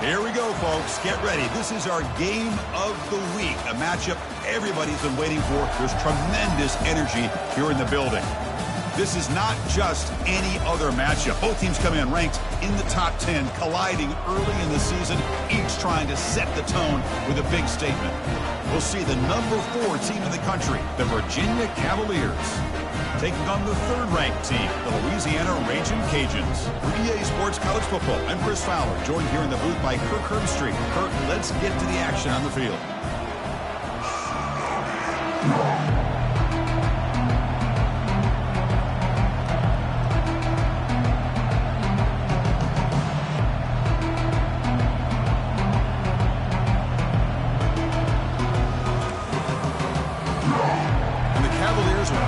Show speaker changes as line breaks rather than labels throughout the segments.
Here we go, folks. Get ready. This is our game of the week, a matchup everybody's been waiting for. There's tremendous energy here in the building. This is not just any other matchup. Both teams come in ranked in the top 10, colliding early in the season, each trying to set the tone with a big statement. We'll see the #4 team in the country, the Virginia Cavaliers, taking on the third-ranked team, the Louisiana Ragin' Cajuns. For EA Sports College Football, I'm Chris Fowler, joined here in the booth by Kirk Herbstreit. Kirk, let's get to the action on the field.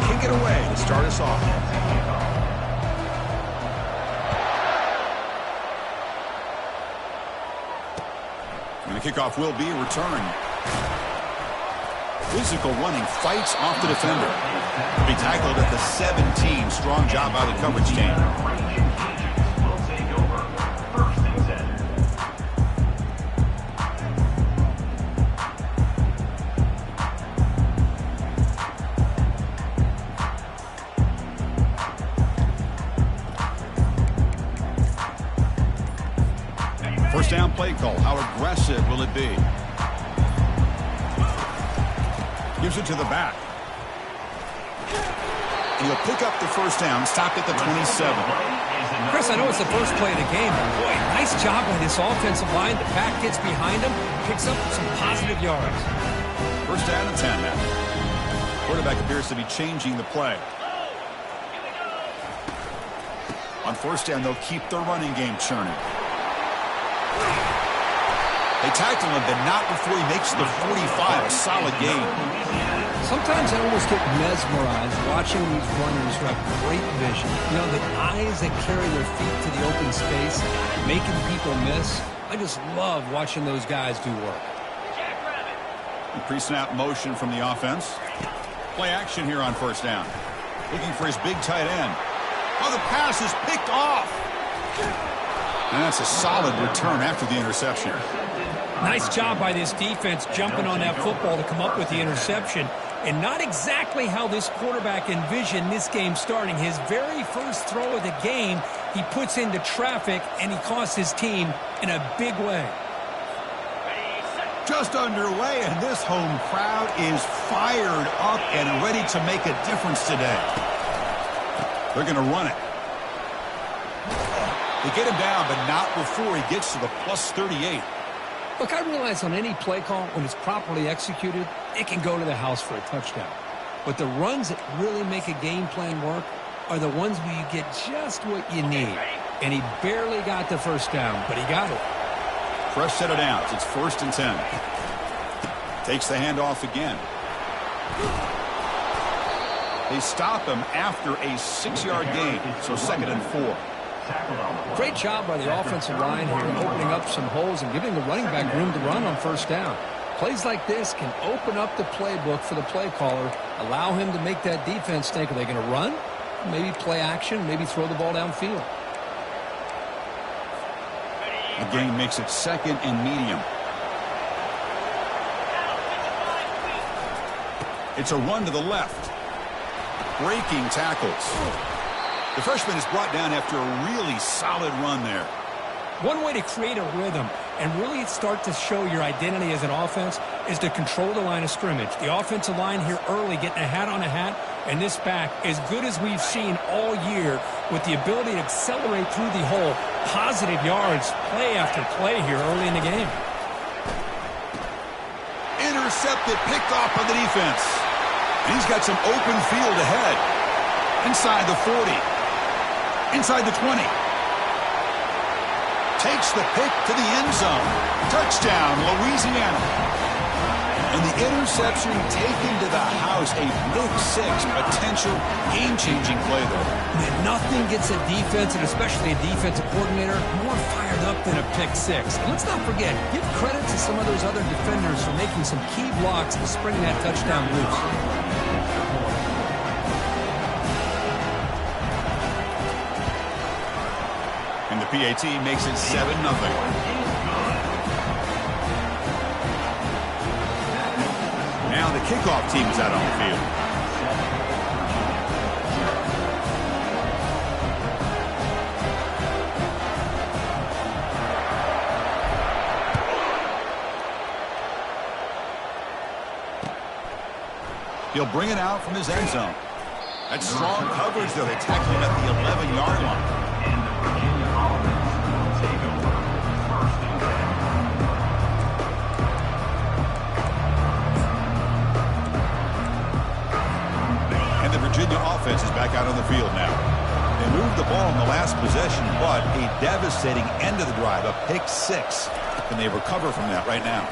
Kick it away to start us off. And the kickoff will be a return. Physical running, fights off the defender. Will be tackled at the 17. Strong job by the coverage team. First down play call. How aggressive will it be? Gives it to the back. And he'll pick up the first down, stopped at the 27.
Chris, I know it's the first play of the game, but boy, nice job by this offensive line. The back gets behind him, picks up some positive yards.
First down and 10 now. Quarterback appears to be changing the play. On first down, they'll keep their running game churning. They tackle him, but not before he makes the 45. A solid gain.
Sometimes I almost get mesmerized watching these runners who have great vision. You know, the eyes that carry their feet to the open space, making people miss. I just love watching those guys do work.
Pre-snap motion from the offense. Play action here on first down. Looking for his big tight end. Oh, the pass is picked off. And that's a solid return after the interception.
Nice job by this defense jumping on that football to come up with the interception. And not exactly how this quarterback envisioned this game starting. His very first throw of the game, he puts into traffic, and he costs his team in a big way.
Just underway, and this home crowd is fired up and ready to make a difference today. They're going to run it. They get him down, but not before he gets to the plus 38.
Look, I realize on any play call, when it's properly executed, it can go to the house for a touchdown. But the runs that really make a game plan work are the ones where you get just what you need. And he barely got the first down, but he got it.
Fresh set of downs. It's first and 10. Takes the handoff again. They stop him after a 6-yard gain, so second and 4.
Great job by the offensive line here, opening up some holes and giving the running back room to run on first down. Plays like this can open up the playbook for the play caller, allow him to make that defense think, are they going to run? Maybe play action, maybe throw the ball downfield.
The gain makes it second and medium. It's a run to the left. Breaking tackles. The freshman is brought down after a really solid run there.
One way to create a rhythm and really start to show your identity as an offense is to control the line of scrimmage. The offensive line here early getting a hat on a hat, and this back as good as we've seen all year with the ability to accelerate through the hole. Positive yards, play after play here early in the game.
Intercepted, picked off by the defense. And he's got some open field ahead. Inside the 40. Inside the 20. Takes the pick to the end zone. Touchdown, Louisiana. And the interception taken to the house. A pick 6, potential game-changing play there.
Man, nothing gets a defense, and especially a defensive coordinator, more fired up than a pick 6. And let's not forget, give credit to some of those other defenders for making some key blocks to spring that touchdown loose.
And the PAT makes it 7-0. Now the kickoff team is out on the field. He'll bring it out from his end zone. That's strong coverage, though. They tackle him at the 11-yard line. And the Virginia offense is back out on the field now. They moved the ball in the last possession, but a devastating end of the drive, a pick six. And they recover from that right now.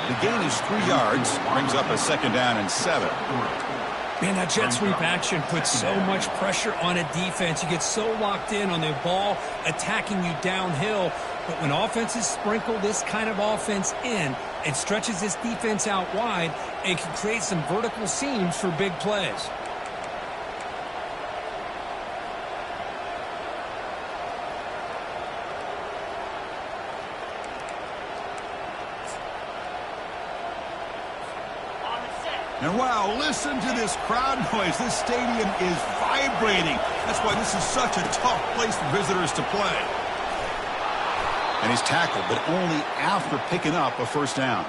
The gain is 3 yards, brings up a 2nd down and 7.
Man, that jet sweep action puts so much pressure on a defense. You get so locked in on the ball attacking you downhill. But when offenses sprinkle this kind of offense in, it stretches this defense out wide and can create some vertical seams for big plays.
And wow, listen to this crowd noise. This stadium is vibrating. That's why this is such a tough place for visitors to play. And he's tackled, but only after picking up a 1st down.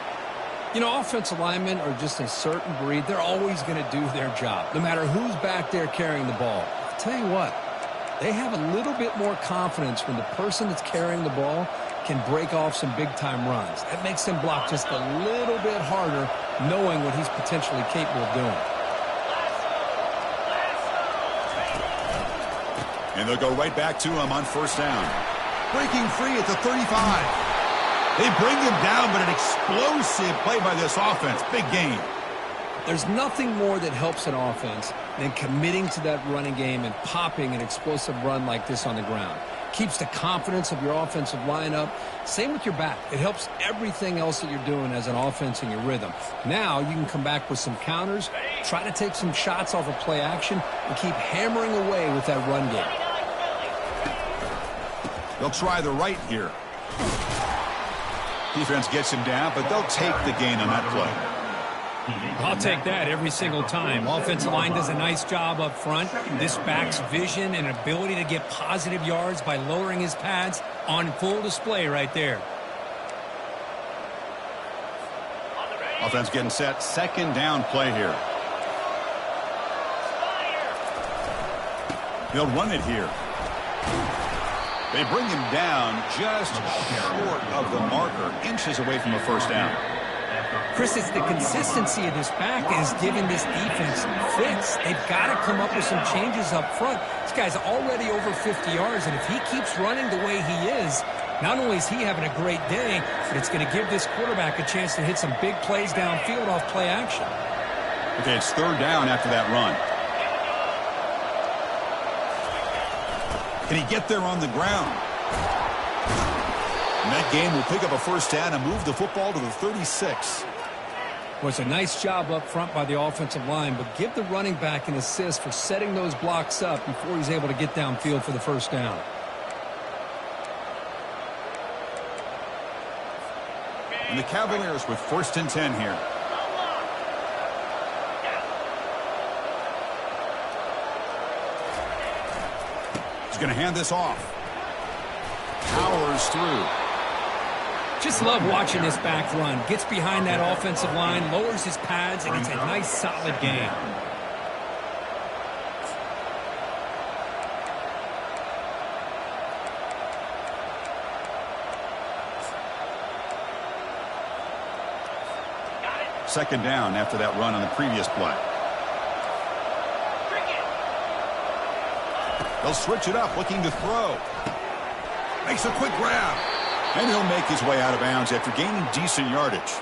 You know, offensive linemen are just a certain breed. They're always going to do their job, no matter who's back there carrying the ball. I'll tell you what, they have a little bit more confidence when the person that's carrying the ball can break off some big-time runs. That makes them block just a little bit harder, knowing what he's potentially capable of doing.
And they'll go right back to him on 1st down. Breaking free at the 35. They bring him down, but an explosive play by this offense. Big gain.
There's nothing more that helps an offense than committing to that running game and popping an explosive run like this on the ground. Keeps the confidence of your offensive lineup. Same with your back. It helps everything else that you're doing as an offense in your rhythm. Now you can come back with some counters, try to take some shots off of play action, and keep hammering away with that run game.
They'll try the right here. Defense gets him down, but they'll take the gain on that play.
I'll take that every single time. Offensive line does a nice job up front. This back's vision and ability to get positive yards by lowering his pads on full display right there.
Offense getting set. 2nd down play here. They'll run it here. They bring him down just short of the marker, inches away from a 1st down.
Chris, it's the consistency of this back that is giving this defense fits. They've got to come up with some changes up front. This guy's already over 50 yards, and if he keeps running the way he is, not only is he having a great day, but it's going to give this quarterback a chance to hit some big plays downfield off play action.
Okay, it's 3rd down after that run. Can he get there on the ground? And that game will pick up a 1st down and move the football to the 36.
Well, it's a nice job up front by the offensive line, but give the running back an assist for setting those blocks up before he's able to get downfield for the 1st down.
And the Cavaliers with 1st and 10 here. He's going to hand this off. Powers through.
Just love watching this back run. Gets behind that offensive line, lowers his pads, and it's a nice, solid gain.
Second down after that run on the previous play. They'll switch it up, looking to throw. Makes a quick grab. And he'll make his way out of bounds after gaining decent yardage.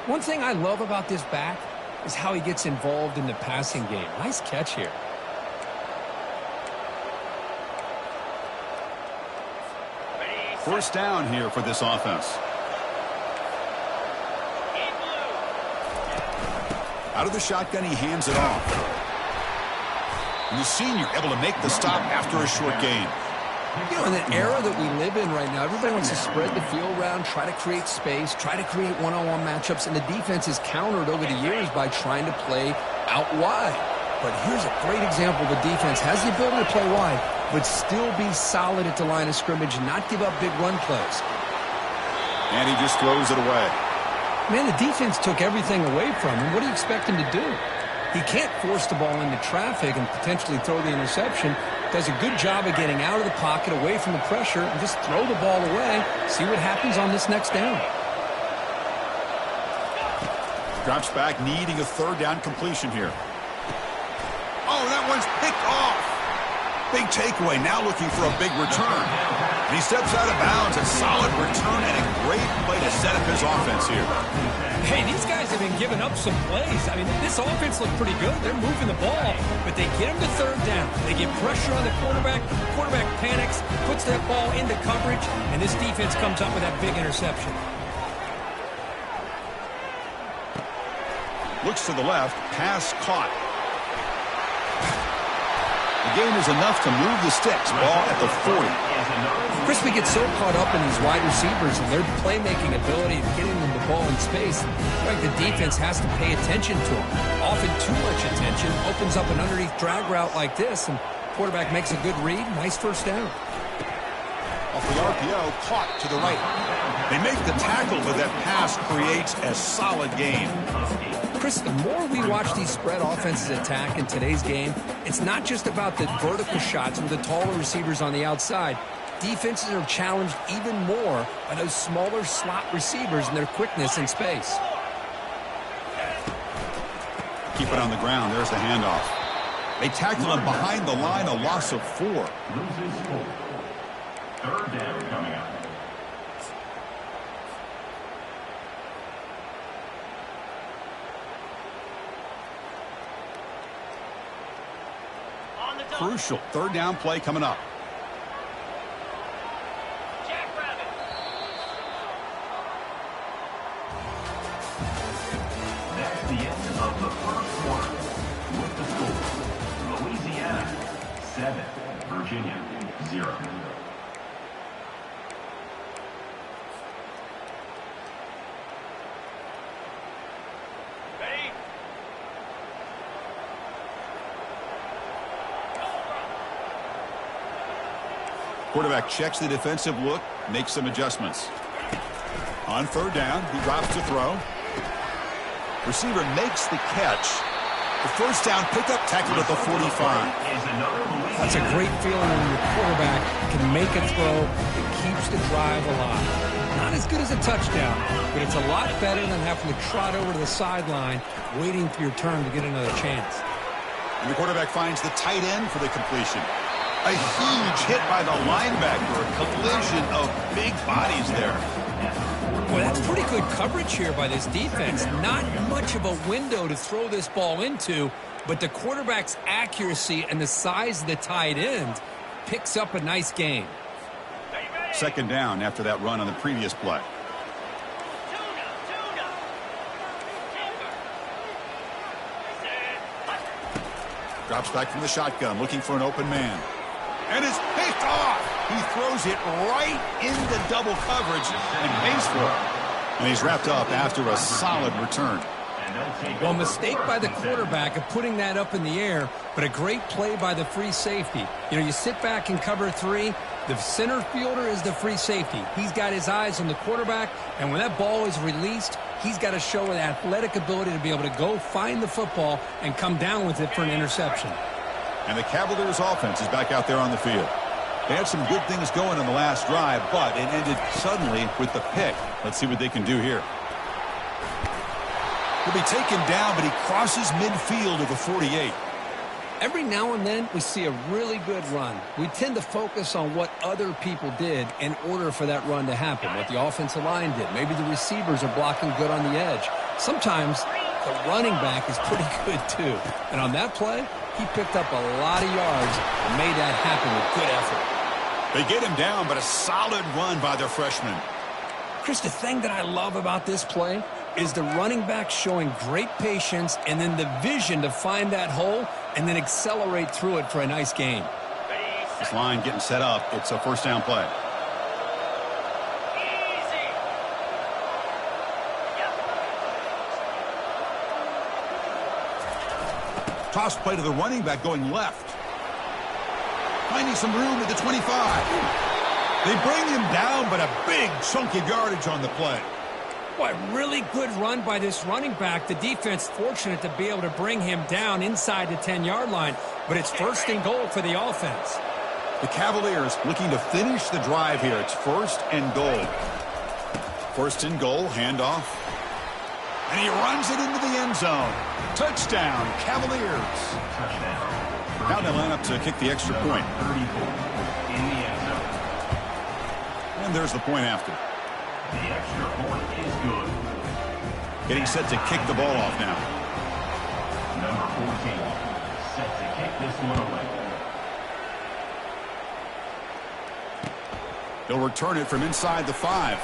One thing I love about this back is how he gets involved in the passing game. Nice catch here.
First down here for this offense. Out of the shotgun, he hands it off. And the senior able to make the stop after a short gain.
You know, in the era that we live in right now, everybody wants to spread the field around, try to create space, try to create one-on-one matchups, and the defense is countered over the years by trying to play out wide. But here's a great example. The defense has the ability to play wide, but still be solid at the line of scrimmage and not give up big run plays.
And he just throws it away.
Man, the defense took everything away from him. What do you expect him to do? He can't force the ball into traffic and potentially throw the interception. Does a good job of getting out of the pocket, away from the pressure, and just throw the ball away. See what happens on this next down.
Drops back, needing a third down completion here. Oh, that one's picked off. Big takeaway, now looking for a big return. And he steps out of bounds. A solid return and a great play to set up his offense here.
Hey, these guys have been giving up some plays. I mean, this offense looked pretty good. They're moving the ball, but they get him to third down. They get pressure on the quarterback. Quarterback panics, puts that ball into coverage, and this defense comes up with that big interception.
Looks to the left, pass caught. The game is enough to move the sticks. Ball at the 40.
Chris, we get so caught up in these wide receivers and their playmaking ability of getting them the ball in space. Like the defense has to pay attention to them. Often too much attention opens up an underneath drag route like this, and quarterback makes a good read. Nice first down.
Off the RPO, caught to the right. They make the tackle, but that pass creates a solid gain.
Chris, the more we watch these spread offenses attack in today's game, it's not just about the vertical shots with the taller receivers on the outside. Defenses are challenged even more by those smaller slot receivers and their quickness in space.
Keep it on the ground. There's the handoff. They tackle him behind the line, a loss of 4.
Loses 4. Third down coming up.
Crucial third down play coming up.
That's the end of the first quarter. With the score, Louisiana 7, Virginia 0.
Quarterback checks the defensive look, makes some adjustments. On third down, he drops to throw. Receiver makes the catch. The first down pickup, tackled at the 45.
That's a great feeling when your quarterback can make a throw that keeps the drive alive. Not as good as a touchdown, but it's a lot better than having to trot over to the sideline, waiting for your turn to get another chance.
And the quarterback finds the tight end for the completion. A huge hit by the linebacker, a collision of big bodies there.
Well, that's pretty good coverage here by this defense. Not much of a window to throw this ball into, but the quarterback's accuracy and the size of the tight end picks up a nice gain.
Second down after that run on the previous play. Drops back from the shotgun, looking for an open man. And it's picked off. He throws it right into double coverage and pays for it. And he's wrapped up after a solid return.
Well, mistake by the quarterback of putting that up in the air, but a great play by the free safety. You know, you sit back and cover 3. The center fielder is the free safety. He's got his eyes on the quarterback, and when that ball is released, he's got to show an athletic ability to be able to go find the football and come down with it for an interception.
And the Cavaliers offense is back out there on the field. They had some good things going on the last drive, but it ended suddenly with the pick. Let's see what they can do here. He'll be taken down, but he crosses midfield of the 48.
Every now and then, we see a really good run. We tend to focus on what other people did in order for that run to happen, what the offensive line did. Maybe the receivers are blocking good on the edge. Sometimes the running back is pretty good, too. And on that play, he picked up a lot of yards and made that happen with good effort.
They get him down, but a solid run by their freshman.
Chris, the thing that I love about this play is the running back showing great patience and then the vision to find that hole and then accelerate through it for a nice gain.
This line getting set up. It's a first down play. Toss play to the running back going left. Finding some room at the 25. They bring him down, but a big chunk of yardage on the play.
Boy, really good run by this running back. The defense fortunate to be able to bring him down inside the 10-yard line, but it's first and goal for the offense.
The Cavaliers looking to finish the drive here. It's first and goal. First and goal, handoff. And he runs it into the end zone. Touchdown, Cavaliers.
Touchdown.
Now they line up to kick the extra point.
34 in the end zone.
And there's the point after.
The extra point is good.
Getting set to kick the ball off now.
Number 14 set to kick this one away.
They'll return it from inside the 5.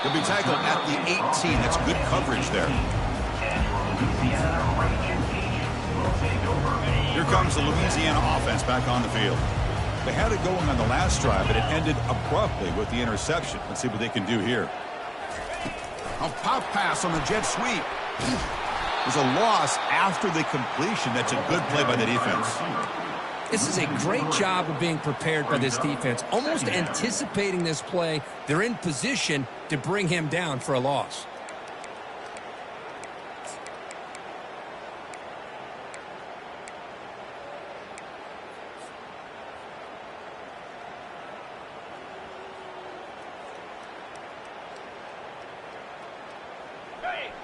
He'll be tackled at the 18. That's good coverage there. Here comes the Louisiana offense back on the field. They had it going on the last drive, but it ended abruptly with the interception. Let's see what they can do here. A pop pass on the jet sweep. There's a loss after the completion. That's a good play by the defense.
This is a great job of being prepared by this defense. Almost anticipating this play, they're in position to bring him down for a loss.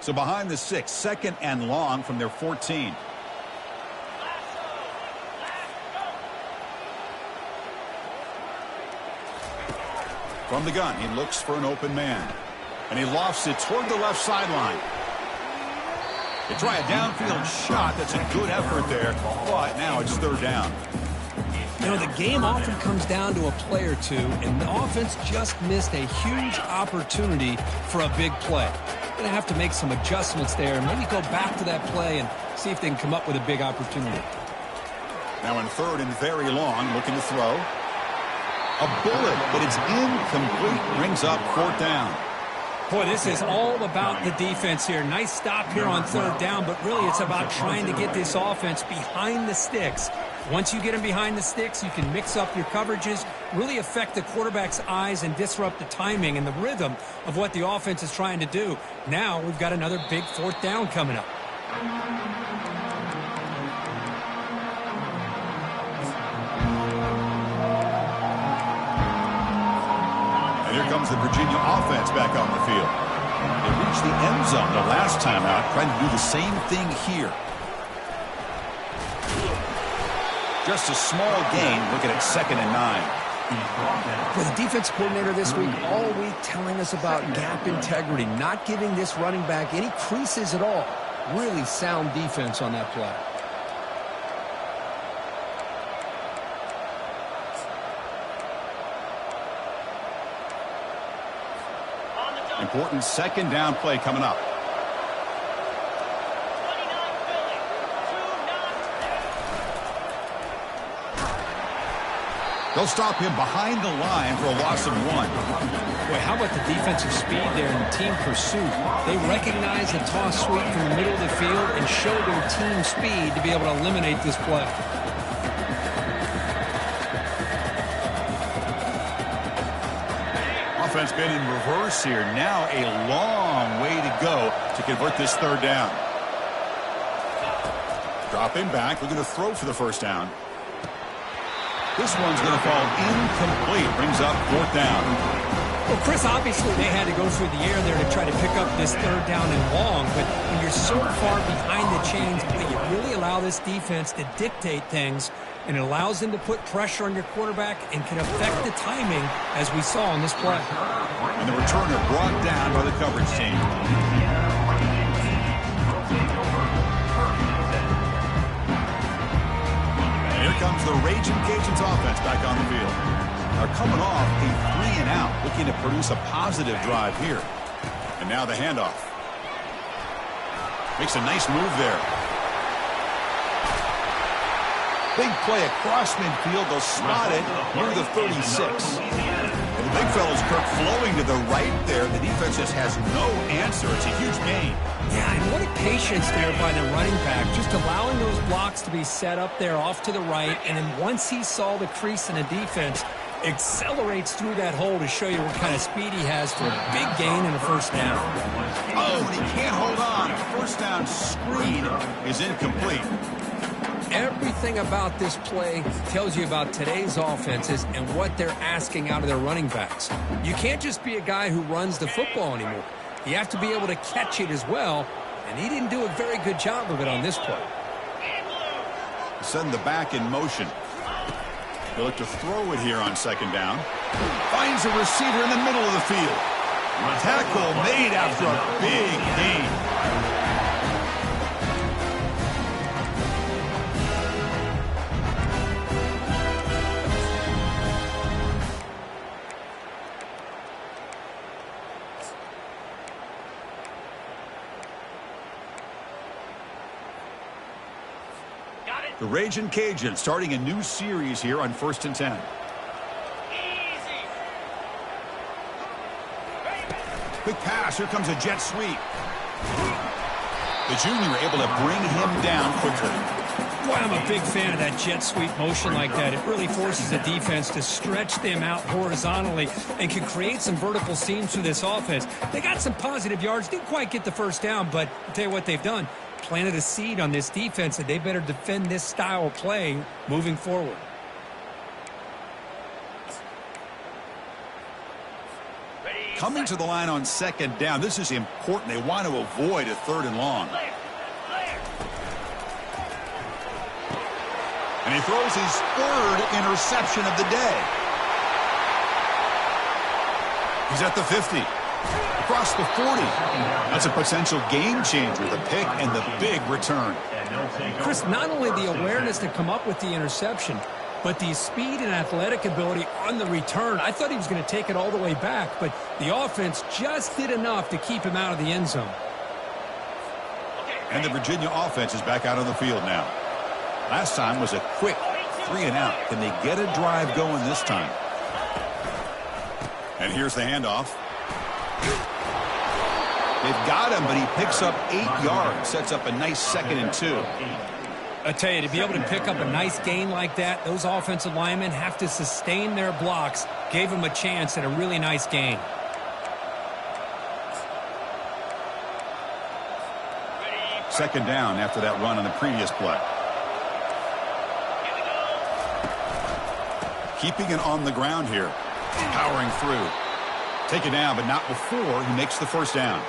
So behind the 6, second and long from their 14. From the gun, he looks for an open man. And he lofts it toward the left sideline. They try a downfield shot. That's a good effort there. But now it's third down.
You know, the game often comes down to a play or two, and the offense just missed a huge opportunity for a big play. Going to have to make some adjustments there and maybe go back to that play and see if they can come up with a big opportunity.
Now in third and very long, looking to throw. A bullet, but it's incomplete. Brings up fourth down.
Boy, this is all about the defense here. Nice stop here on third down, but really it's about trying to get this offense behind the sticks. Once you get them behind the sticks, you can mix up your coverages, really affect the quarterback's eyes and disrupt the timing and the rhythm of what the offense is trying to do. Now we've got another big fourth down coming up.
And here comes the Virginia offense back on the field. They reached the end zone the last time out, trying to do the same thing here. Just a small gain, looking at second and 9.
For the defense coordinator this week, all week telling us about gap integrity, not giving this running back any creases at all. Really sound defense on that play.
Important second down play coming up. They'll stop him behind the line for a loss of 1.
Boy, how about the defensive speed there in team pursuit? They recognize the toss sweep from the middle of the field and show their team speed to be able to eliminate this play.
Offense been in reverse here. Now a long way to go to convert this third down. Dropping back, looking to throw for the first down. This one's going to fall incomplete. Brings up fourth down.
Well, Chris, obviously they had to go through the air there to try to pick up this third down and long, but when you're so far behind the chains, you really allow this defense to dictate things, and it allows them to put pressure on your quarterback and can affect the timing, as we saw on this play.
And the returner brought down by the coverage team. Here comes the Raging Cajuns offense back on the field. They're coming off a 3-and-out, looking to produce a positive drive here. And now the handoff. Makes a nice move there. Big play across midfield. They'll spot it near the 36. And the big fella's Kirk flowing to the right there. The defense just has no answer. It's a huge gain.
Yeah, and what a patience there by the running back, just allowing those blocks to be set up there off to the right, and then once he saw the crease in the defense, accelerates through that hole to show you what kind of speed he has for a big gain and a first down.
Oh, and he can't hold on. First down screen is incomplete.
Everything about this play tells you about today's offenses and what they're asking out of their running backs. You can't just be a guy who runs the football anymore. You have to be able to catch it as well, and he didn't do a very good job of it on this play.
Send the back in motion. He'll look to throw it here on second down. Finds a receiver in the middle of the field. Tackle made after a big gain. The Ragin' Cajun starting a new series here on 1st and 10. Quick pass. Here comes a jet sweep. The junior able to bring him down quickly.
Boy, I'm a big fan of that jet sweep motion like that. It really forces the defense to stretch them out horizontally and can create some vertical seams for this offense. They got some positive yards. Didn't quite get the first down, but I'll tell you what they've done. Planted a seed on this defense that they better defend this style of play moving forward.
Coming to the line on second down. This is important. They want to avoid a 3rd and long. And he throws his 3rd interception of the day. He's at the 50. Across the 40. That's a potential game changer, the pick and the big return.
Chris, not only the awareness to come up with the interception, but the speed and athletic ability on the return. I thought he was going to take it all the way back, but the offense just did enough to keep him out of the end zone.
And the Virginia offense is back out on the field now. Last time was a quick 3-and-out. Can they get a drive going this time? And here's the handoff. They've got him, but he picks up 8 yards. Sets up a nice 2nd and 2.
I tell you, to be able to pick up a nice gain like that, those offensive linemen have to sustain their blocks. Gave him a chance at a really nice gain.
Second down after that run on the previous play. Keeping it on the ground here. Powering through. Take it down, but not before he makes the first down.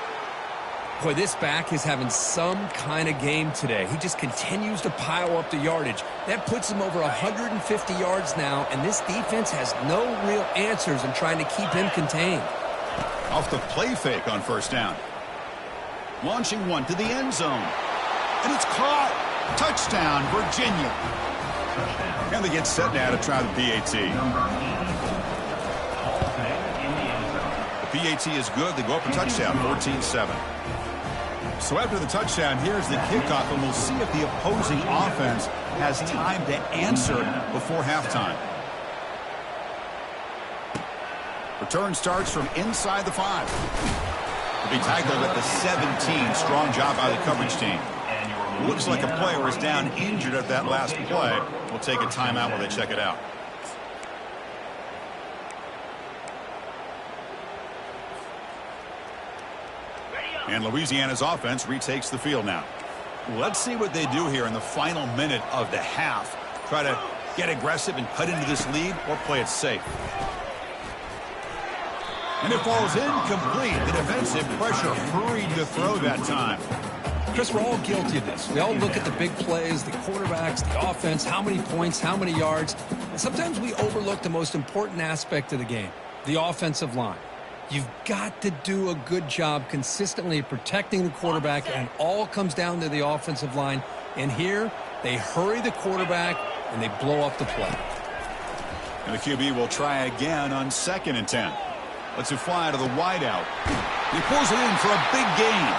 Boy, this back is having some kind of game today. He just continues to pile up the yardage. That puts him over 150 yards now, and this defense has no real answers in trying to keep him contained.
Off the play fake on first down. Launching one to the end zone. And it's caught. Touchdown, Virginia. And they get set now to try the PAT. The PAT is good. They go up a touchdown, 14-7. So after the touchdown, here's the kickoff, and we'll see if the opposing offense has time to answer before halftime. Return starts from inside the 5. Will be tackled at the 17. Strong job by the coverage team. Looks like a player is down injured at that last play. We'll take a timeout while they check it out. And Louisiana's offense retakes the field now. Let's see what they do here in the final minute of the half. Try to get aggressive and cut into this lead, or play it safe. And it falls incomplete. The defensive pressure hurried to throw that time.
Chris, we're all guilty of this. We all look at the big plays, the quarterbacks, the offense, how many points, how many yards. And sometimes we overlook the most important aspect of the game, the offensive line. You've got to do a good job consistently protecting the quarterback, and it all comes down to the offensive line. And here, they hurry the quarterback, and they blow up the play.
And the QB will try again on 2nd and 10. Lets it fly to the wideout. He pulls it in for a big gain.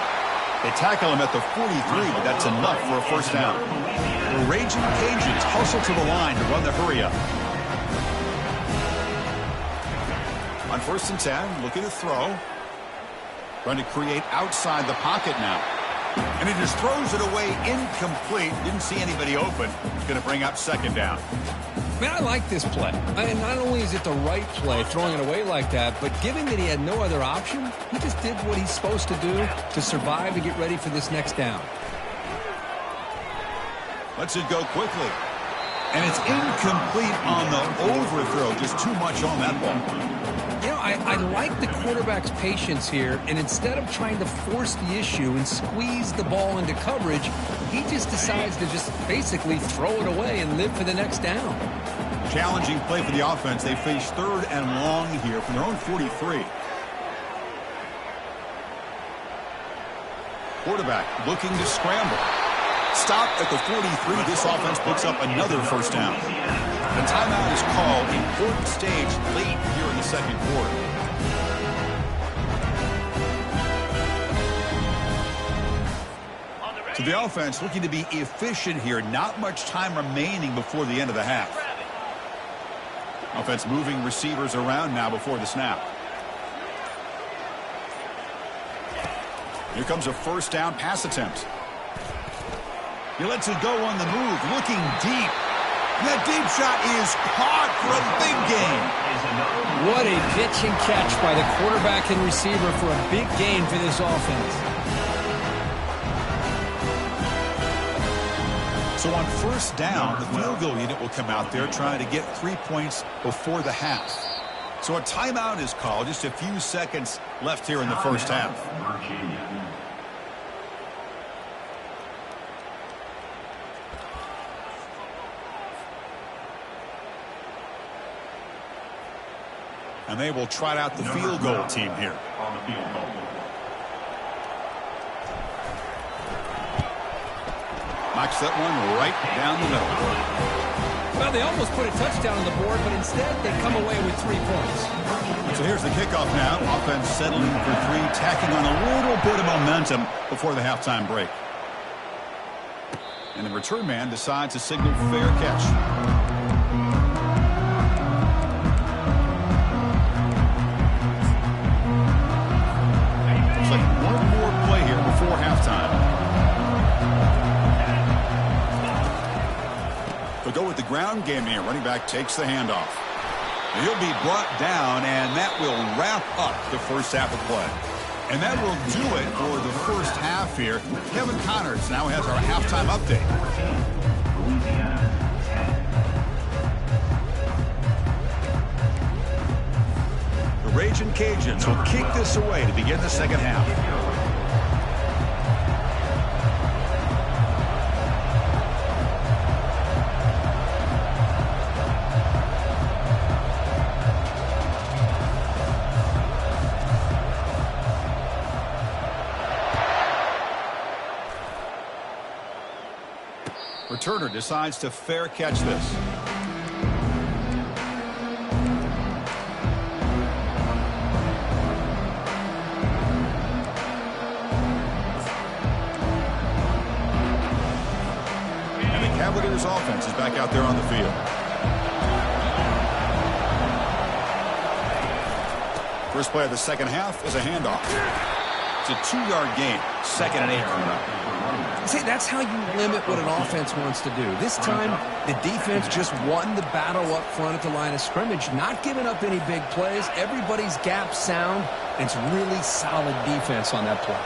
They tackle him at the 43, but that's enough for a first down. The Raging Cajuns hustle to the line to run the hurry up. On 1st and 10, looking to throw. Trying to create outside the pocket now. And he just throws it away incomplete. Didn't see anybody open. It's going to bring up 2nd down.
Man, I like this play. And not only is it the right play, throwing it away like that, but given that he had no other option, he just did what he's supposed to do to survive and get ready for this next down.
Lets it go quickly. And it's incomplete on the overthrow. Just too much on that ball.
You know, I like the quarterback's patience here, and instead of trying to force the issue and squeeze the ball into coverage, he just decides to just basically throw it away and live for the next down.
Challenging play for the offense. They face 3rd and long here from their own 43. Quarterback looking to scramble. Stop at the 43. This offense picks up another first down. The timeout is called. Important stage late here in the 2nd quarter. So the offense looking to be efficient here. Not much time remaining before the end of the half. Offense moving receivers around now before the snap. Here comes a first down pass attempt. He lets it go on the move, looking deep. And that deep shot is caught for a big gain.
What a pitch and catch by the quarterback and receiver for a big gain for this offense.
So on 1st down, the field goal unit will come out there trying to get 3 points before the half. So a timeout is called. Just a few seconds left here in the first half. And they will trot out the field goal team here.
On the field goal.
Knocks that one right down the middle.
Well, they almost put a touchdown on the board, but instead they come away with 3 points.
So here's the kickoff now. Offense settling for 3, tacking on a little bit of momentum before the halftime break. And the return man decides to signal fair catch. Looks like one more play here before halftime. They'll go with the ground game here. Running back takes the handoff. And he'll be brought down, and that will wrap up the first half of play. And that will do it for the first half here. Kevin Connors now has our halftime update. The Raging Cajuns will kick this away to begin the second half. Returner decides to fair catch this. And the Cavaliers offense is back out there on the field. First play of the second half is a handoff. It's a 2-yard gain. 2nd and 8 coming up.
See, that's how you limit what an offense wants to do. This time, the defense just won the battle up front at the line of scrimmage, not giving up any big plays. Everybody's gap sound, and it's really solid defense on that play.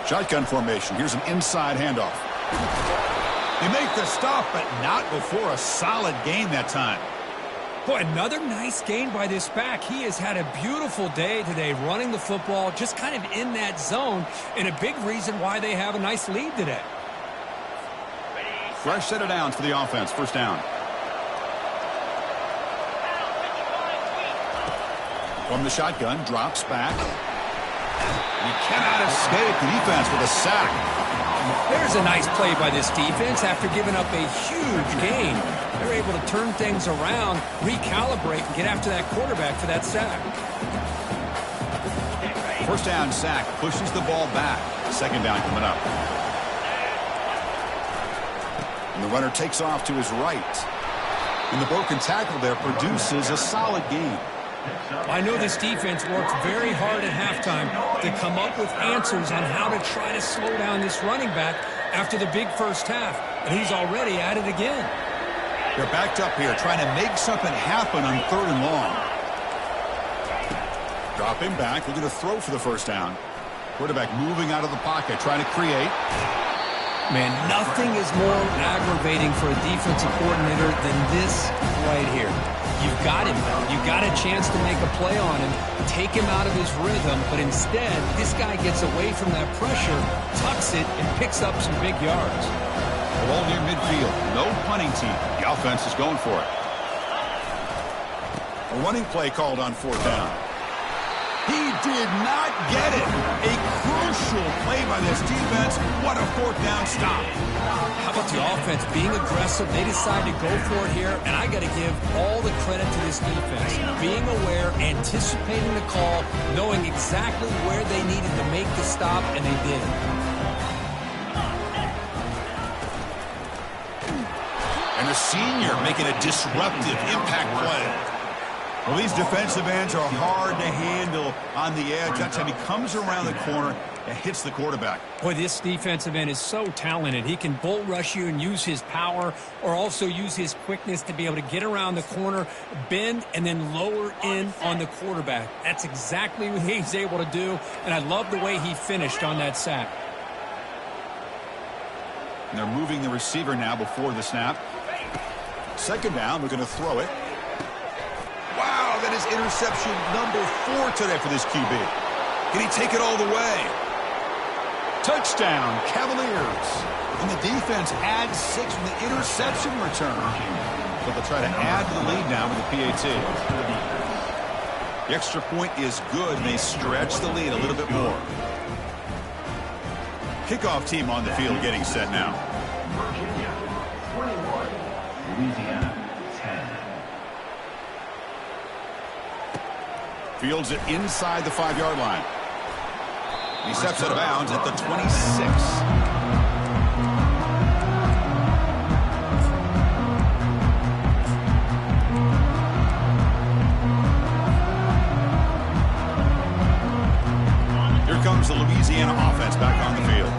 Shotgun formation. Here's an inside handoff. They make the stop, but not before a solid gain that time.
Boy, another nice gain by this back. He has had a beautiful day today running the football, just kind of in that zone, and a big reason why they have a nice lead today.
Fresh set of downs for the offense. First down. From the shotgun, drops back. He cannot escape the defense with a sack.
There's a nice play by this defense after giving up a huge gain. They're able to turn things around, recalibrate, and get after that quarterback for that sack.
First down sack pushes the ball back. Second down coming up. And the runner takes off to his right. And the broken tackle there produces a solid gain.
I know this defense worked very hard at halftime to come up with answers on how to try to slow down this running back after the big first half. And he's already at it again.
They're backed up here trying to make something happen on 3rd and long. Drop him back. We're going to throw for the first down. Quarterback moving out of the pocket, trying to create.
Man, nothing is more aggravating for a defensive coordinator than this right here. You've got him. You've got a chance to make a play on him, take him out of his rhythm, but instead, this guy gets away from that pressure, tucks it, and picks up some big yards.
Ball near midfield. No punting team. The offense is going for it. A running play called on 4th down. He did not get it. A crucial play by this defense. What a 4th down stop.
How about the offense being aggressive? They decide to go for it here, and I got to give all the credit to this defense. Being aware, anticipating the call, knowing exactly where they needed to make the stop, and they did.
And the senior making a disruptive impact play. Well, these defensive ends are hard to handle on the edge. That time he comes around the corner and hits the quarterback.
Boy, this defensive end is so talented. He can bull rush you and use his power, or also use his quickness to be able to get around the corner, bend, and then lower in on the quarterback. That's exactly what he's able to do, and I love the way he finished on that sack.
And they're moving the receiver now before the snap. Second down, we're going to throw it. Wow, that is interception number 4 today for this QB. Can he take it all the way? Touchdown, Cavaliers. And the defense adds 6 from the interception return. But they'll try to add to the lead now with the PAT. The extra point is good, and they stretch the lead a little bit more. Kickoff team on the field getting set now.
Virginia, 21. Louisiana, 10.
Fields it inside the 5-yard line. He steps out of bounds at the 26. Here comes the Louisiana offense back on the field.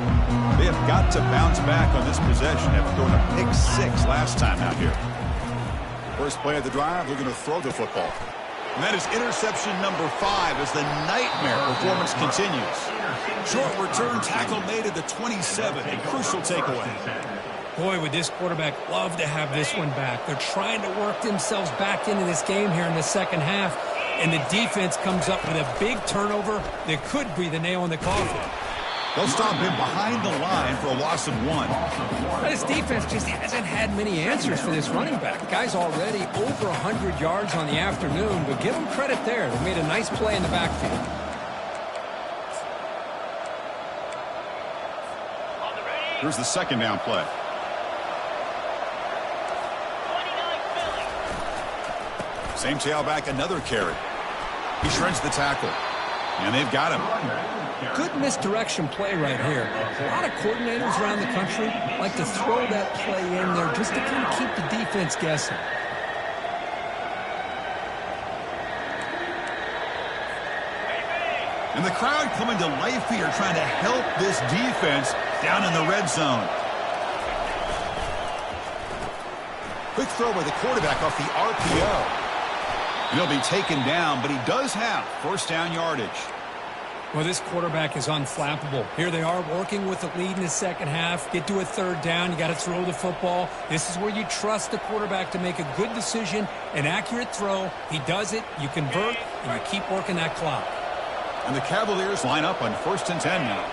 They have got to bounce back on this possession after throwing a pick 6 last time out here. First play of the drive, they're going to throw the football. And that is interception number 5 as the nightmare performance continues. Short return tackle made at the 27. A crucial takeaway.
Boy, would this quarterback love to have this one back. They're trying to work themselves back into this game here in the second half, and the defense comes up with a big turnover that could be the nail in the coffin.
They'll stop him behind the line for a loss of 1.
This defense just hasn't had many answers for this running back. The guy's already over 100 yards on the afternoon, but give him credit there. They made a nice play in the backfield.
Here's the second down play. Same tailback, another carry. He shreds the tackle. And they've got him.
Good misdirection play right here. A lot of coordinators around the country like to throw that play in there just to kind of keep the defense guessing.
And the crowd coming to life here trying to help this defense down in the red zone. Quick throw by the quarterback off the RPO. And he'll be taken down, but he does have first down yardage.
Well, this quarterback is unflappable. Here they are working with the lead in the second half. Get to a third down. You got to throw the football. This is where you trust the quarterback to make a good decision, an accurate throw. He does it. You convert, and you keep working that clock.
And the Cavaliers line up on 1st and 10 now.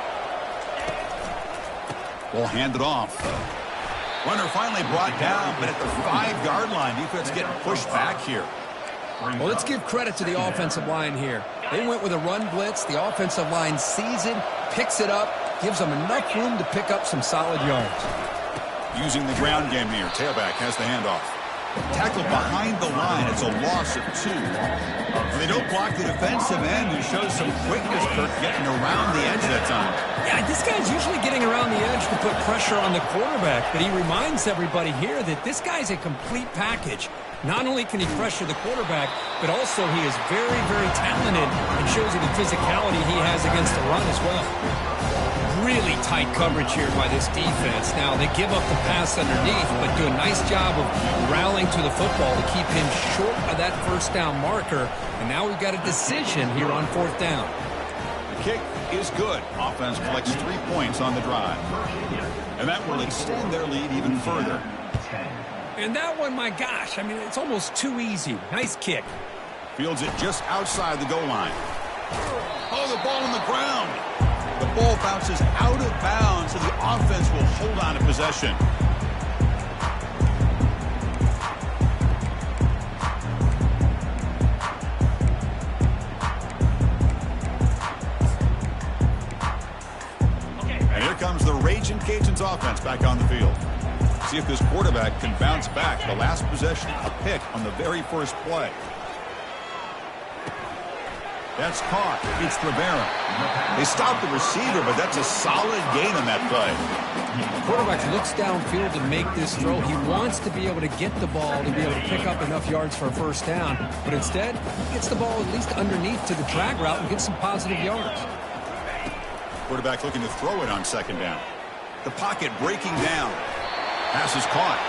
Ball handed off. Runner finally brought down, but at the 5-yard line, defense getting pushed back here.
Well, let's give credit to the offensive line here. They went with a run blitz. The offensive line sees it, picks it up, gives them enough room to pick up some solid yards.
Using the ground game here. Tailback has the handoff. Tackled behind the line. It's a loss of 2. When they don't block the defensive end, who shows some quickness, Kirk, getting around the edge that time.
Yeah, this guy's usually getting around the edge to put pressure on the quarterback, but he reminds everybody here that this guy's a complete package. Not only can he pressure the quarterback, but also he is very, very talented and shows you the physicality he has against the run as well. Really tight coverage here by this defense. Now, they give up the pass underneath, but do a nice job of rallying to the football to keep him short of that first down marker. And now we've got a decision here on 4th down.
The kick is good. Offense collects 3 points on the drive. And that will extend their lead even further.
And that one, my gosh, I mean, it's almost too easy. Nice kick.
Fields it just outside the goal line. Oh, the ball on the ground. The ball bounces out of bounds, so the offense will hold on to possession. And here comes the Raging Cajuns offense back on the field. See if this quarterback can bounce back. The last possession, a pick on the very first play. That's caught. It's Rivera. They stopped the receiver, but that's a solid gain on that play.
The quarterback looks downfield to make this throw. He wants to be able to get the ball to be able to pick up enough yards for a first down, but instead, he gets the ball at least underneath to the drag route and gets some positive yards.
Quarterback looking to throw it on 2nd down. The pocket breaking down. Pass is caught.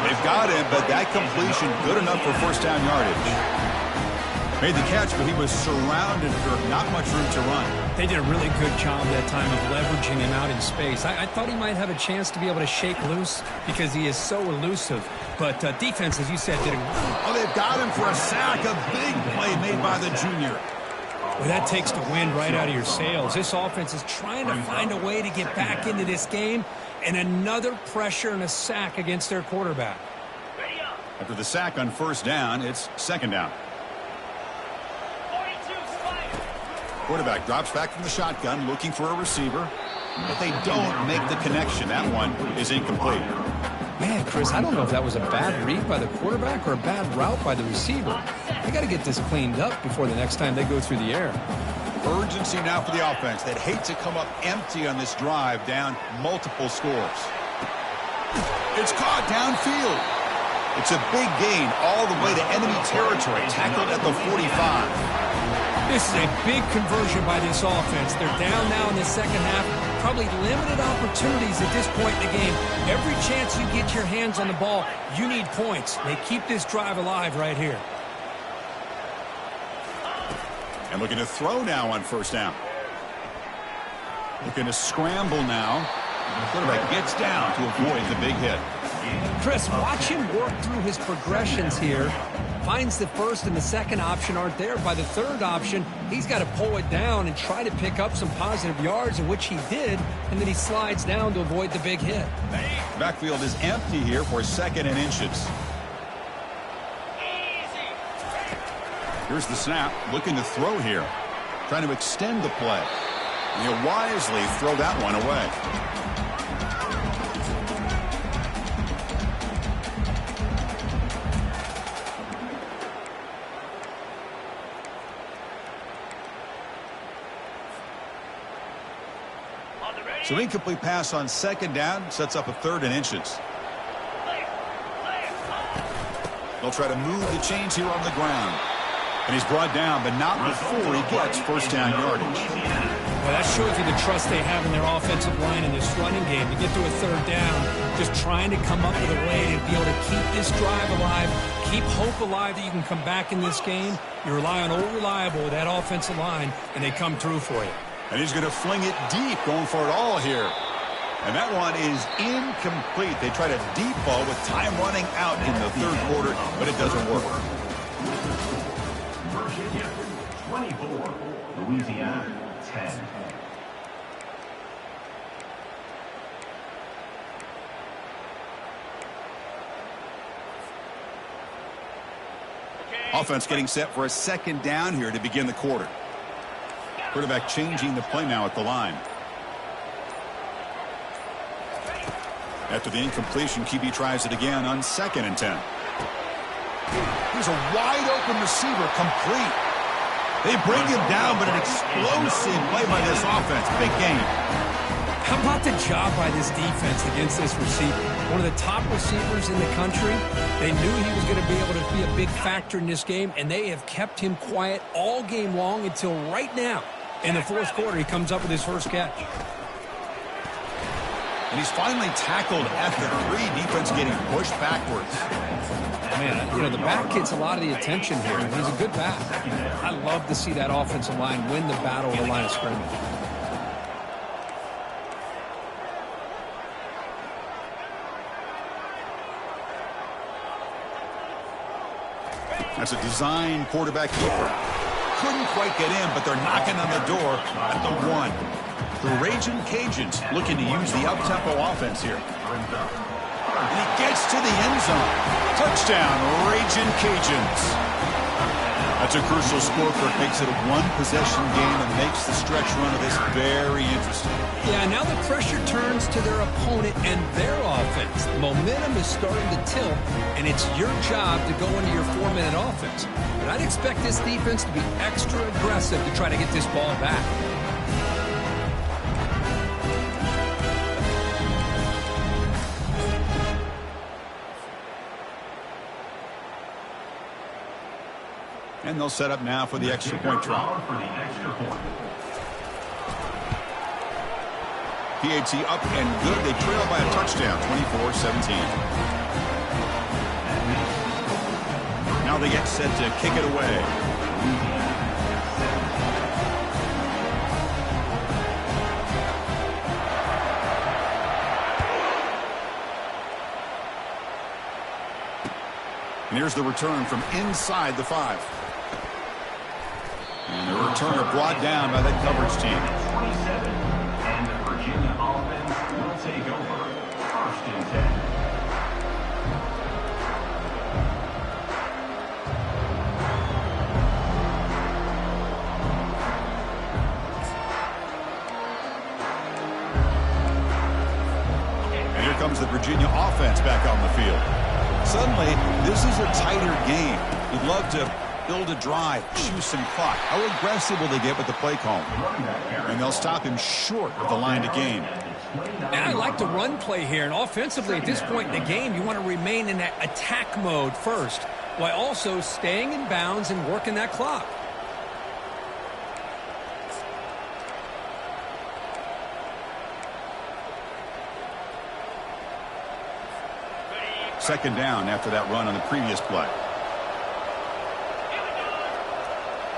They've got him, but that completion good enough for first down yardage. Made the catch, but he was surrounded for not much room to run.
They did a really good job that time of leveraging him out in space. I thought he might have a chance to be able to shake loose because he is so elusive. But defense, as you said, did a...
Oh, they've got him for a sack. A big play made by the junior.
Well, that takes the wind right out of your sails. This offense is trying to find a way to get back into this game, and another pressure and a sack against their quarterback.
After the sack on first down, it's 2nd down. Quarterback drops back from the shotgun, looking for a receiver, but they don't make the connection. That one is incomplete.
Man, Chris, I don't know if that was a bad read by the quarterback or a bad route by the receiver. They got to get this cleaned up before the next time they go through the air.
Urgency now for the offense. They'd hate to come up empty on this drive, down multiple scores. It's caught downfield. It's a big gain all the way to enemy territory, tackled at the 45.
This is a big conversion by this offense. They're down now in the second half. Probably limited opportunities at this point in the game. Every chance you get your hands on the ball, you need points. They keep this drive alive right here.
And looking to throw now on first down. Looking to scramble now. The quarterback gets down to avoid the big hit.
Chris, watch him work through his progressions here. Finds the first and the second option aren't there. By the third option, he's got to pull it down and try to pick up some positive yards, in which he did, and then he slides down to avoid the big hit.
Backfield is empty here for 2nd and inches. Here's the snap, looking to throw here. Trying to extend the play. And he'll wisely throw that one away. So incomplete pass on 2nd down sets up a 3rd and inches. They'll try to move the chains here on the ground. And he's brought down, but not before he gets first down yardage.
Well, that shows you the trust they have in their offensive line in this running game. To get to a 3rd down, just trying to come up with a way to be able to keep this drive alive, keep hope alive that you can come back in this game. You rely on Old Reliable with that offensive line, and they come through for you.
And he's going to fling it deep, going for it all here. And that one is incomplete. They try to deep ball with time running out in the 3rd quarter, but it doesn't work.
Virginia, 24. Louisiana, 10.
Offense getting set for a 2nd down here to begin the quarter. Quarterback changing the play now at the line. After the incompletion, QB tries it again on 2nd and 10. Here's a wide-open receiver, complete. They bring him down, but an explosive play by this offense. Big game.
How about the job by this defense against this receiver? One of the top receivers in the country. They knew he was going to be able to be a big factor in this game, and they have kept him quiet all game long until right now. In the fourth quarter, he comes up with his first catch.
And he's finally tackled at the 3. Defense getting pushed backwards.
Man, you know, the back gets a lot of the attention here. He's a good back. I love to see that offensive line win the battle at the line of scrimmage.
That's a design quarterback keeper. Couldn't quite get in, but they're knocking on the door at the 1. The Raging Cajuns looking to use the up-tempo offense here. And he gets to the end zone. Touchdown, Raging Cajuns. That's a crucial score for it. Makes it a one-possession game and makes the stretch run of this very interesting.
Yeah, now the pressure turns to their opponent and their offense. Momentum is starting to tilt, and it's your job to go into your 4-minute offense. But I'd expect this defense to be extra aggressive to try to get this ball back.
And they'll set up now for the extra point try. PAT up and good. They trail by a touchdown, 24-17. Now they get set to kick it away. And here's the return from inside the 5. And the returner brought down by that coverage team.
27, and the Virginia offense will take over. 1st and 10.
And here comes the Virginia offense back on the field. Suddenly, this is a tighter game. You'd love to build a drive, choose some clock. How aggressive will they get with the play call? And they'll stop him short of the line to gain.
And I like the run play here. And offensively, at this point in the game, you want to remain in that attack mode first, while also staying in bounds and working that clock.
Second down after that run on the previous play.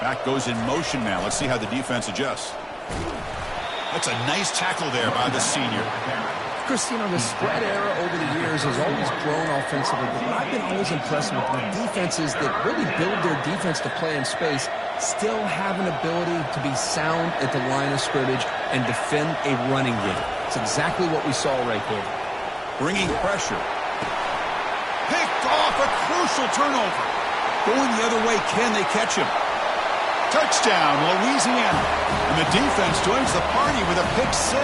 Back goes in motion now. Let's see how the defense adjusts. That's a nice tackle there by the senior.
Chris, you know, the spread era over the years has always grown offensively, but what I've been always impressed with the defenses that really build their defense to play in space still have an ability to be sound at the line of scrimmage and defend a running game. It's exactly what we saw right there.
Bringing pressure. Picked off, a crucial turnover. Going the other way, can they catch him? Touchdown, Louisiana. And the defense joins the party with a pick 6.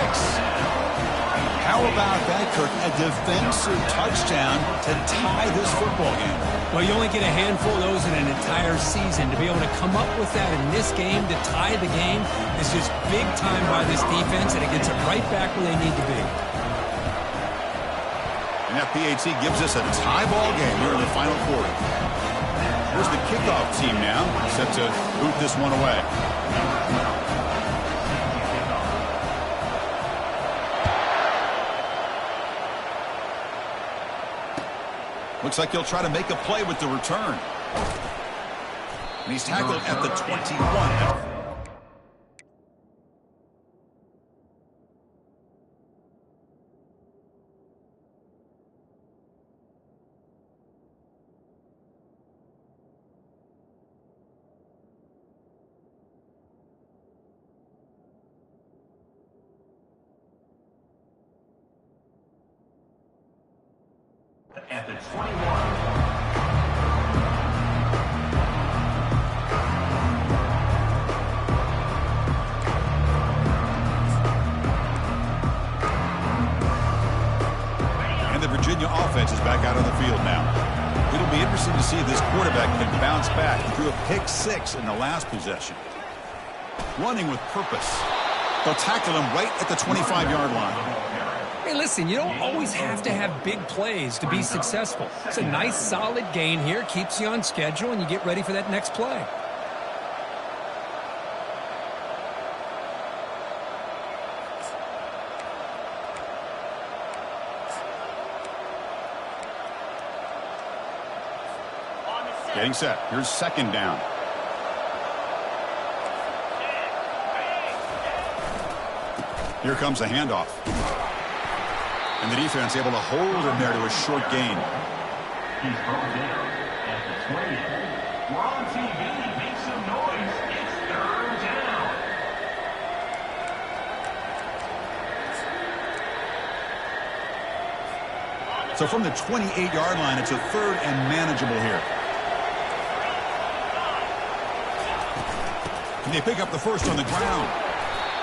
How about that, Kirk? A defensive touchdown to tie this football game.
Well, you only get a handful of those in an entire season. To be able to come up with that in this game to tie the game is just big time by this defense, and it gets it right back where they need to be.
And that PAT gives us a tie ball game here in the final quarter. Here's the kickoff team now, set to boot this one away. Looks like he'll try to make a play with the return. And he's tackled at the 21.
At the 21.
And the Virginia offense is back out on the field now. It'll be interesting to see if this quarterback can bounce back. He threw a pick-6 in the last possession. Running with purpose. They'll tackle him right at the 25-yard line.
Hey, listen, you don't always have to have big plays to be successful. It's a nice, solid gain here. Keeps you on schedule, and you get ready for that next play.
Getting set. Here's second down. Here comes a handoff. And the defense able to hold him there to a short gain.
He's brought down at the 20. We're on TV. Make some noise. It's third down.
So from the 28-yard line, it's a third and manageable here. And they pick up the first on the ground.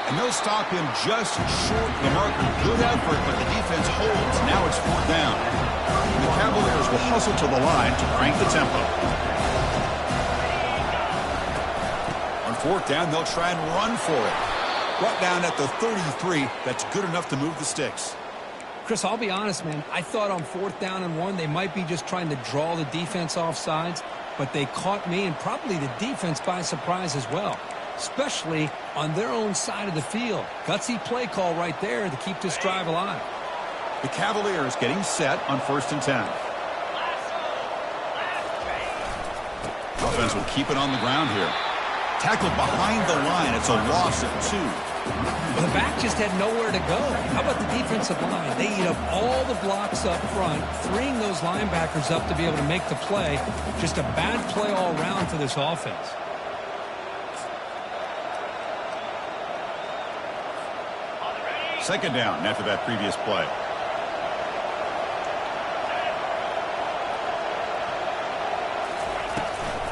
And they'll stop him just short of the marker. Good effort, but the defense holds. Now it's fourth down. And the Cavaliers will hustle to the line to crank the tempo. On fourth down, they'll try and run for it. Brought down at the 33. That's good enough to move the sticks.
Chris, I'll be honest, man. I thought on fourth down and 1, they might be just trying to draw the defense off sides, but they caught me and probably the defense by surprise as well, especially on their own side of the field. Gutsy play call right there to keep this drive alive.
The Cavaliers getting set on 1st and 10. Offense will keep it on the ground here. Tackled behind the line. It's a loss of 2.
The back just had nowhere to go. How about the defensive line? They eat up all the blocks up front, freeing those linebackers up to be able to make the play. Just a bad play all around for this offense.
Second down after that previous play.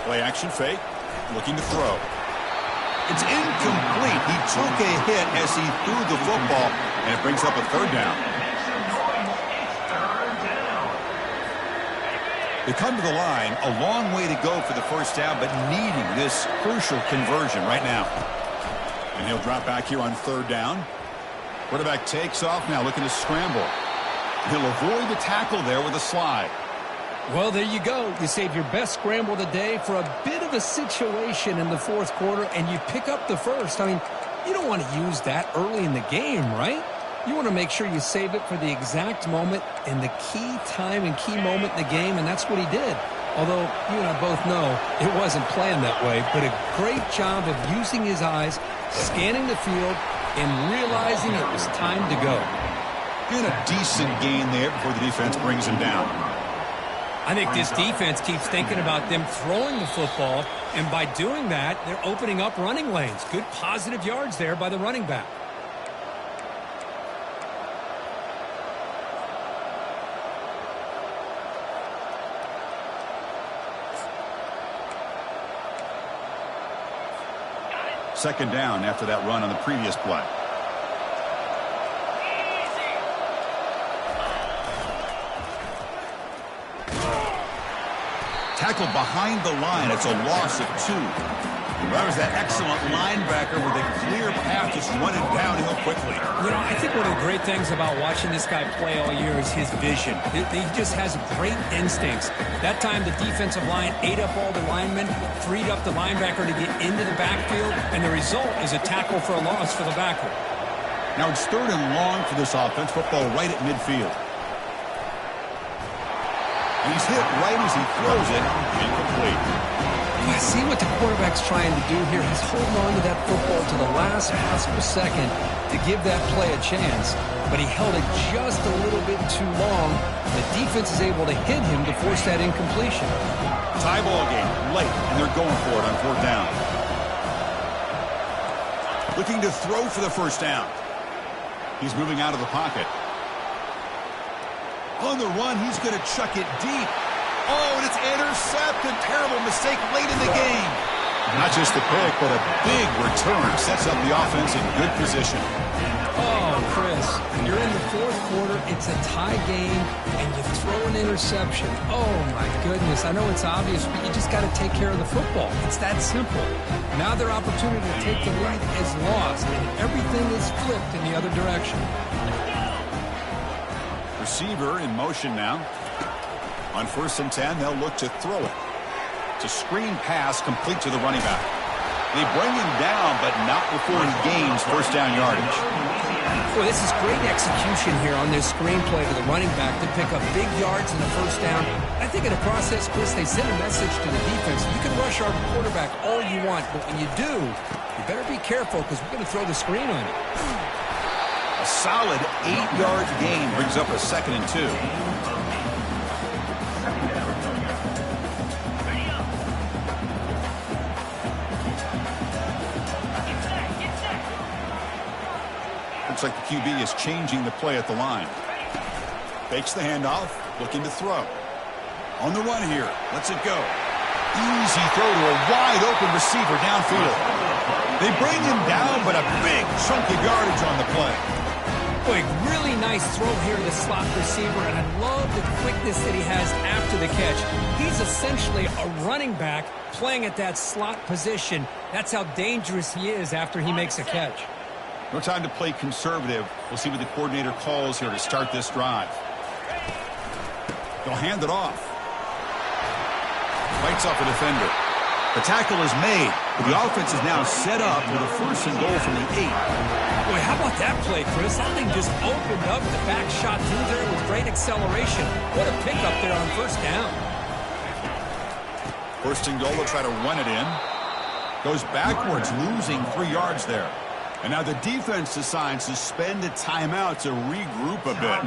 Play action fake. Looking to throw. It's incomplete. He took a hit as he threw the football, and it brings up a third down. They come to the line, a long way to go for the first down, but needing this crucial conversion right now. And he'll drop back here on third down. Quarterback takes off now, looking to scramble. He'll avoid the tackle there with a slide.
Well, there you go. You save your best scramble of the day for a bit of a situation in the fourth quarter, and you pick up the first. I mean, you don't want to use that early in the game, right? You want to make sure you save it for the exact moment and the key time and key moment in the game, and that's what he did. Although you and I both know it wasn't planned that way, but a great job of using his eyes, scanning the field, and realizing it was time to go.
Get a decent gain there before the defense brings him down.
I think this defense keeps thinking about them throwing the football, and by doing that, they're opening up running lanes. Good positive yards there by the running back.
Second down after that run on the previous play. Tackled behind the line. It's a loss of 2. That was that excellent linebacker with a clear path just running downhill quickly.
You know, I think one of the great things about watching this guy play all year is his vision. He just has great instincts. That time the defensive line ate up all the linemen, freed up the linebacker to get into the backfield, and the result is a tackle for a loss for the backer.
Now it's third and long for this offense. Football right at midfield. And he's hit right as he throws it. Incomplete.
I see what the quarterback's trying to do here. He's holding on to that football to the last possible second to give that play a chance. But he held it just a little bit too long. The defense is able to hit him to force that incompletion.
Tie ball game, late, and they're going for it on fourth down. Looking to throw for the first down. He's moving out of the pocket. On the run, he's going to chuck it deep. Oh, and it's intercepted. Terrible mistake late in the game. Not just the pick, but a big return sets up the offense in good position.
Oh, Chris, you're in the fourth quarter. It's a tie game, and you throw an interception. Oh, my goodness. I know it's obvious, but you just got to take care of the football. It's that simple. Now their opportunity to take the lead is lost, and everything is flipped in the other direction.
Receiver in motion now. On 1st and 10, they'll look to throw it. It's a screen pass complete to the running back. They bring him down, but not before he gains first down yardage.
Boy, this is great execution here on this screenplay to the running back to pick up big yards in the first down. I think in the process, Chris, they send a message to the defense. You can rush our quarterback all you want, but when you do, you better be careful because we're going to throw the screen on you.
A solid 8-yard gain brings up a 2nd and 2. Looks like the QB is changing the play at the line. Fakes the handoff, looking to throw. On the run here, lets it go. Easy throw to a wide-open receiver downfield. They bring him down, but a big chunk of yardage on the play.
Boy, really nice throw here to the slot receiver, and I love the quickness that he has after the catch. He's essentially a running back playing at that slot position. That's how dangerous he is after he makes a catch.
No time to play conservative. We'll see what the coordinator calls here to start this drive. They'll hand it off. Fights off a defender. The tackle is made, but the offense is now set up with a 1st and goal from the 8.
Boy, how about that play, Chris? That thing just opened up. The back shot through there with great acceleration. What a pickup there on 1st down.
1st and goal, they'll try to run it in. Goes backwards, losing 3 yards there. And now the defense decides to spend a timeout to regroup a bit.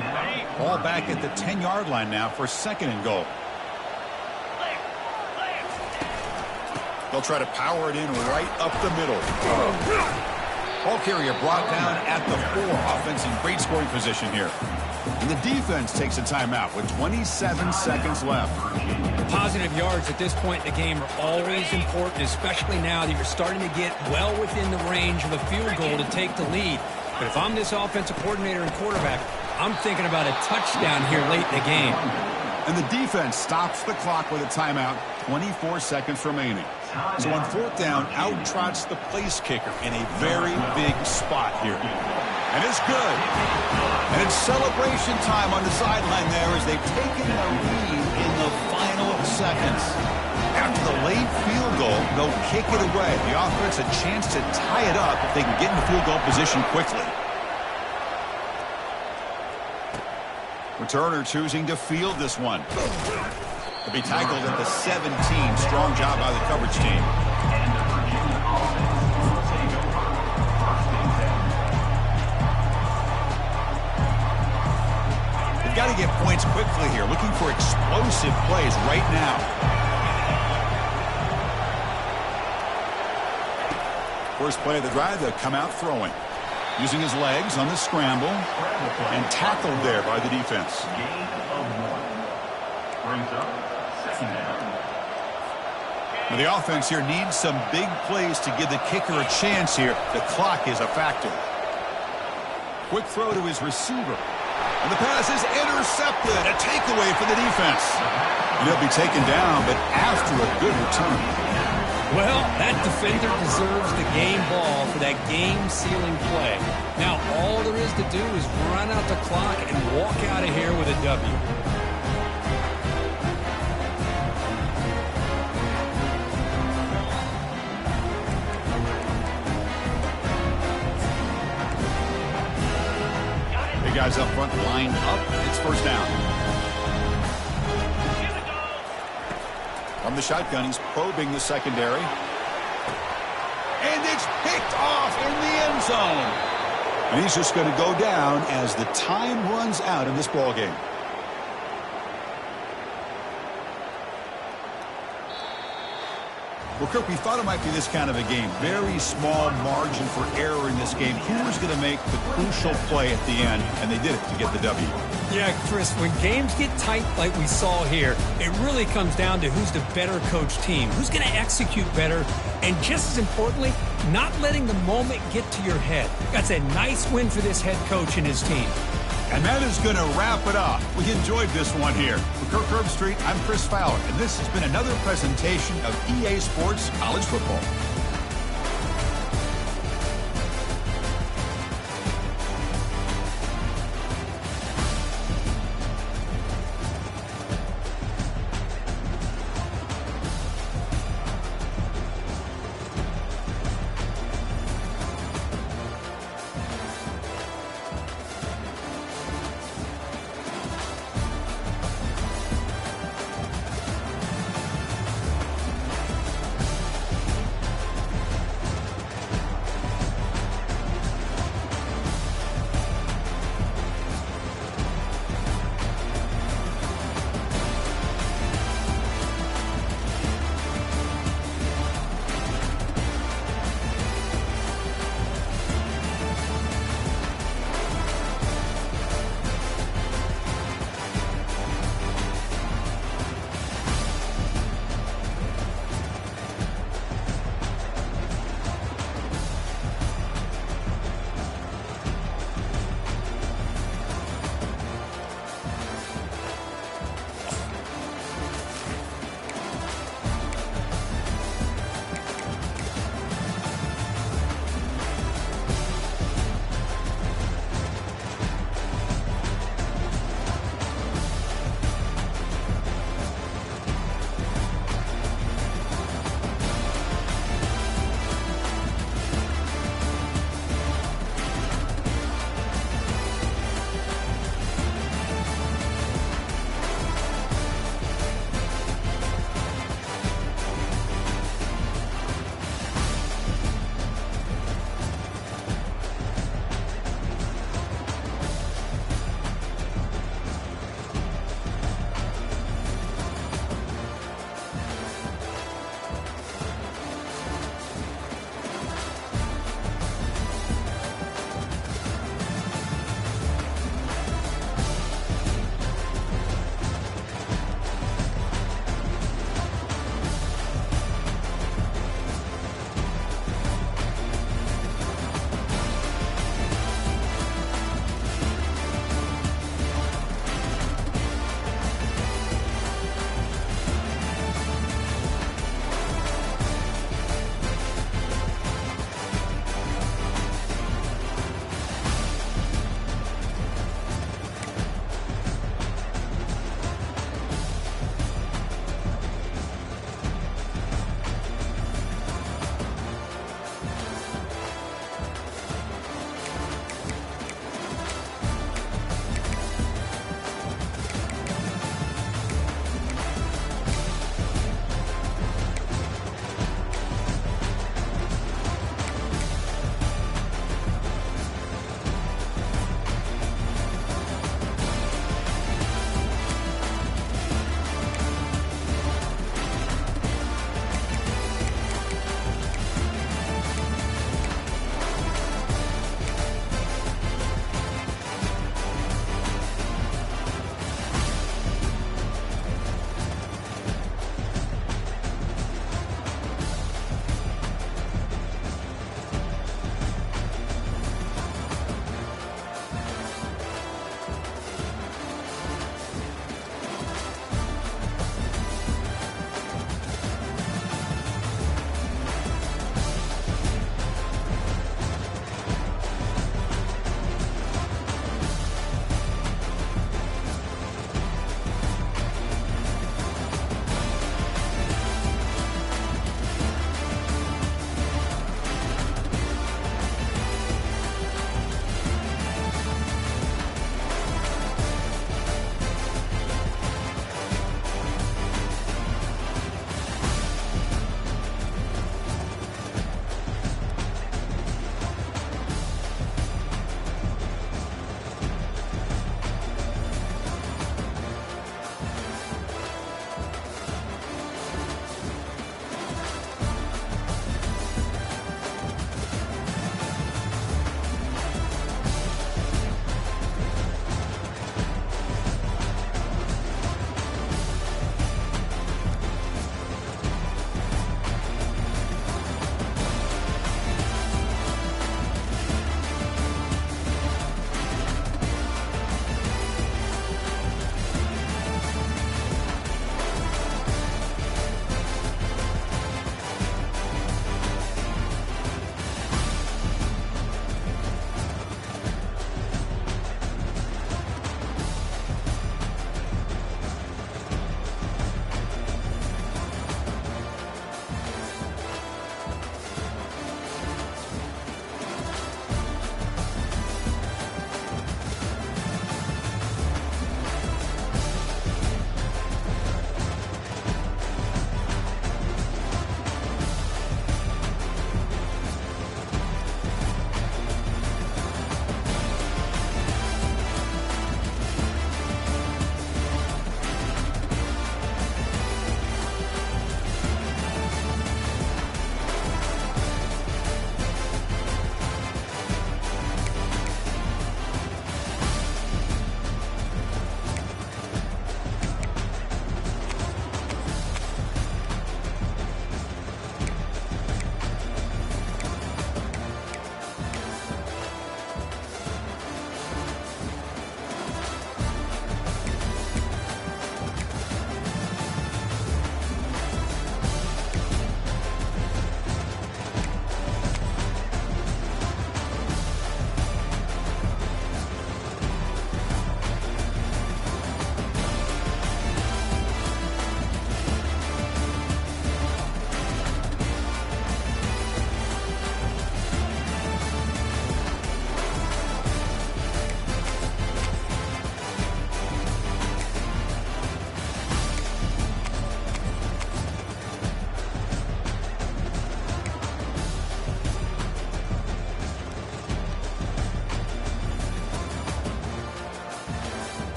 Ball back at the 10-yard line now for 2nd and goal. They'll try to power it in right up the middle. Ball carrier brought down at the 4. Offense in great scoring position here. And the defense takes a timeout with 27 seconds left.
Positive yards at this point in the game are always important, especially now that you're starting to get well within the range of a field goal to take the lead. But if I'm this offensive coordinator and quarterback, I'm thinking about a touchdown here late in the game.
And the defense stops the clock with a timeout, 24 seconds remaining. So on 4th down, out trots the place kicker in a very big spot here. And it's good. And it's celebration time on the sideline there as they've taken the lead in the final seconds. After the late field goal, they'll kick it away. The offense a chance to tie it up if they can get in field goal position quickly. Returner choosing to field this one. To be tackled at the 17. Strong job by the coverage team. They've got to get points quickly here. Looking for explosive plays right now. First play of the drive, they'll come out throwing. Using his legs on the scramble. And tackled there by the defense.
Gain of 1. Brings up 2nd down.
Now the offense here needs some big plays to give the kicker a chance here. The clock is a factor. Quick throw to his receiver. And the pass is intercepted. A takeaway for the defense. And he'll be taken down, but after a good return.
Well, that defender deserves the game ball for that game-sealing play. Now, all there is to do is run out the clock and walk out of here with a W.
Big guys up front lined up. It's 1st down. From the shotgun, he's probing the secondary. And it's picked off in the end zone. And he's just going to go down as the time runs out in this ball game. Well, Kirk, we thought it might be this kind of a game. Very small margin for error in this game. Who was going to make the crucial play at the end? And they did it to get the W.
Yeah, Chris, when games get tight like we saw here, it really comes down to who's the better coached team, who's going to execute better, and just as importantly, not letting the moment get to your head. That's a nice win for this head coach and his team.
And that is going to wrap it up. We enjoyed this one here. For Kirk Herbstreit, I'm Chris Fowler, and this has been another presentation of EA Sports College Football.